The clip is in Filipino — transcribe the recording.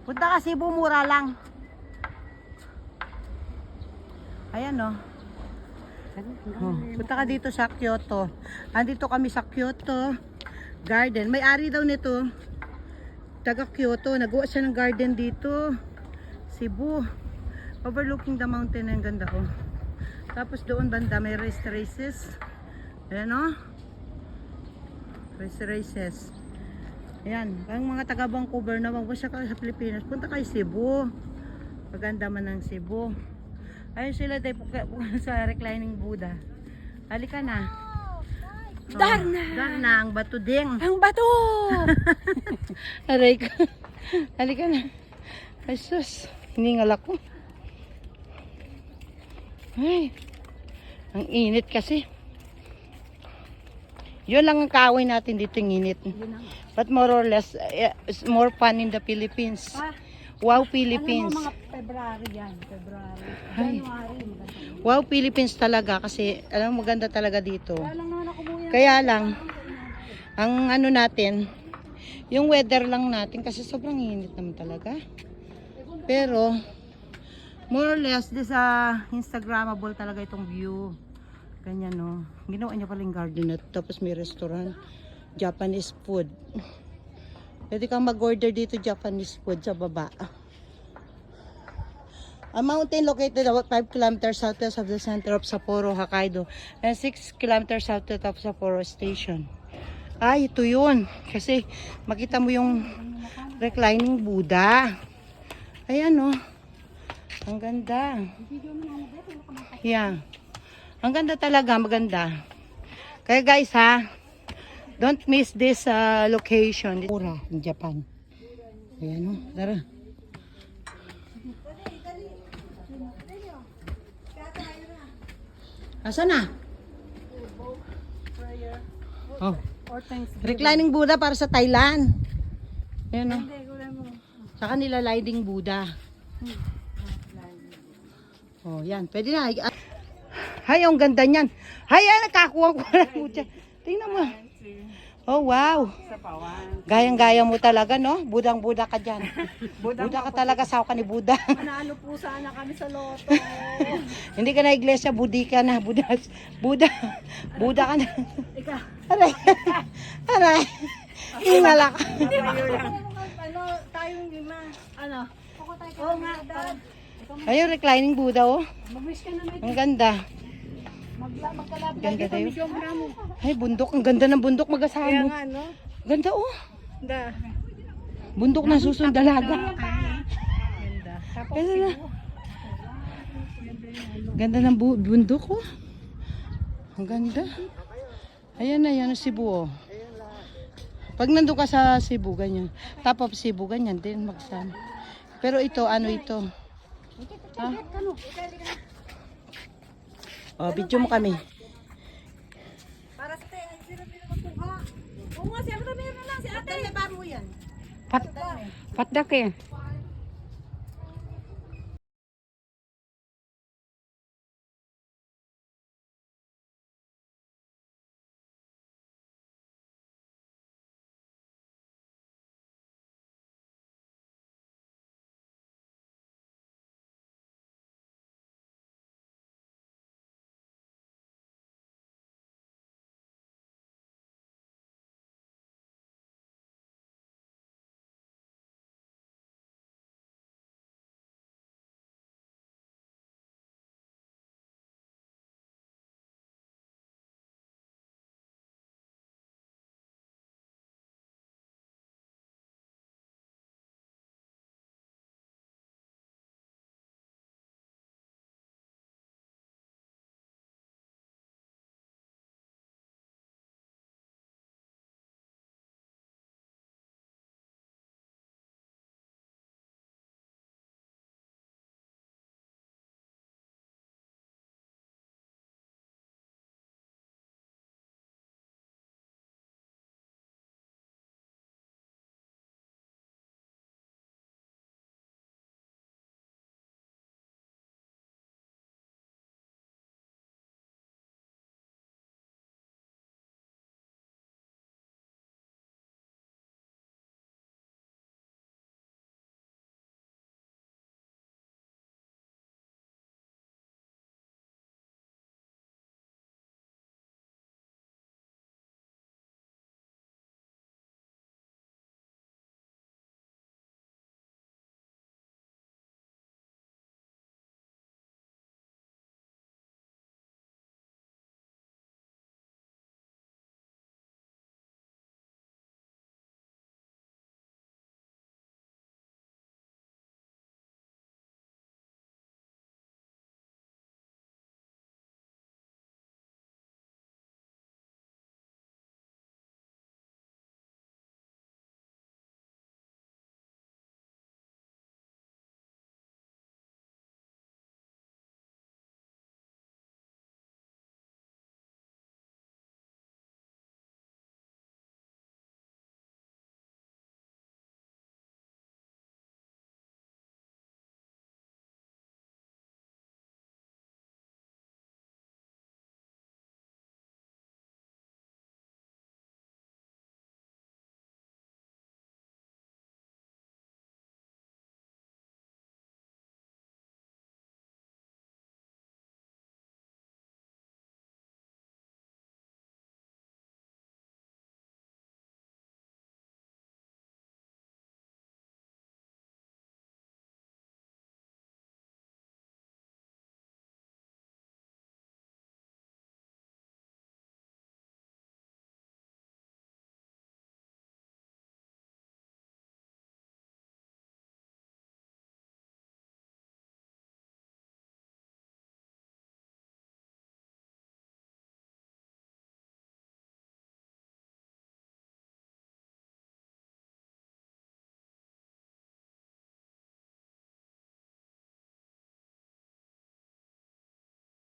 Punta ka Cebu, mura lang. Ayan o. Punta ka dito sa Kyoto. Andito kami sa Kyoto Garden. May-ari daw nito. Taga Kyoto. Nagawa siya ng garden dito. Cebu. Overlooking the mountain. Ang ganda ko. Tapos doon banda may races. Ayan o. Races. Ayan. Ang mga taga Vancouver na wag mo siya sa Pilipinas. Punta kay Cebu. Maganda man ng Cebu. Ayun sila tayo sa reclining Buddha. Halika na. Darna! Darna, ang bato ding. Ang bato! Aray ko. Halika na. Ay sus, hiningal ako. Ay, ang init kasi. Yun lang ang kaaway natin dito, yung init. But more or less, it's more fun in the Philippines. Wow, Philippines. Alam mo, mga February yan. February. Ay. January. Wow, Philippines talaga kasi alam mo maganda talaga dito. Kaya lang naman ako umuwi. Kaya lang, ang ano natin, yung weather lang natin kasi sobrang init naman talaga. Pero, more or less, this Instagrammable talaga itong view. Ganyan no. Ginawa niya pala yung garden at tapos may restaurant. Japanese food. Pwede kang mag-order dito Japanese food sa baba. A mountain located about 5 kilometers southwest of the center of Sapporo, Hokkaido and 6 kilometers southwest of Sapporo Station. Ay, ito yun. Kasi makita mo yung reclining Buddha. Ayan o. Ang ganda. Yeah. Ang ganda talaga, maganda. Kaya guys ha, don't miss this location. Pura in Japan. Ayan o, tara. Asan na? Oh. Reclining Buddha para sa Thailand. Ayan o. Saka nila lighting Buddha. Oh, yan. Pwede na. Hay, ang ganda niyan. Hay, nakakuha ko na Buddha. Tingnan mo. Oh, wow. Gayang-gaya mo talaga, no? Budang-buda ka dyan. Buda ka talaga, sawa ka ni Buda. Manalo po sana kami sa loto. Hindi ka na iglesia, budi ka na. Buda ka na. Ika. Aray. Aray. Ingala ka. Ano, tayong lima. Ano? Oo nga. Ayun, reclining Buddha, oh. Mag-wish ka na may Ang ganda. magkalab. Ganda tayo. Sobra mo. Ay, bundok. Ang ganda ng bundok, Kaya mag-asamo. nga, no? Ganda, oh. Da. Bundok na susundalaga. Ganda. Tapos Ganda na. Ganda ng bundok, oh. Ang ganda. Ayan na, yan ang Cebu, oh. Pag nandun ka sa Cebu, ganyan. Top of Cebu, ganyan din magsama. Pero ito, ano ito? Ha? Oh, video mo kami. para sa tayo, ay sino magkuha. Oo nga, si Abra meron lang. Si ate. Baro yan. Patdak eh.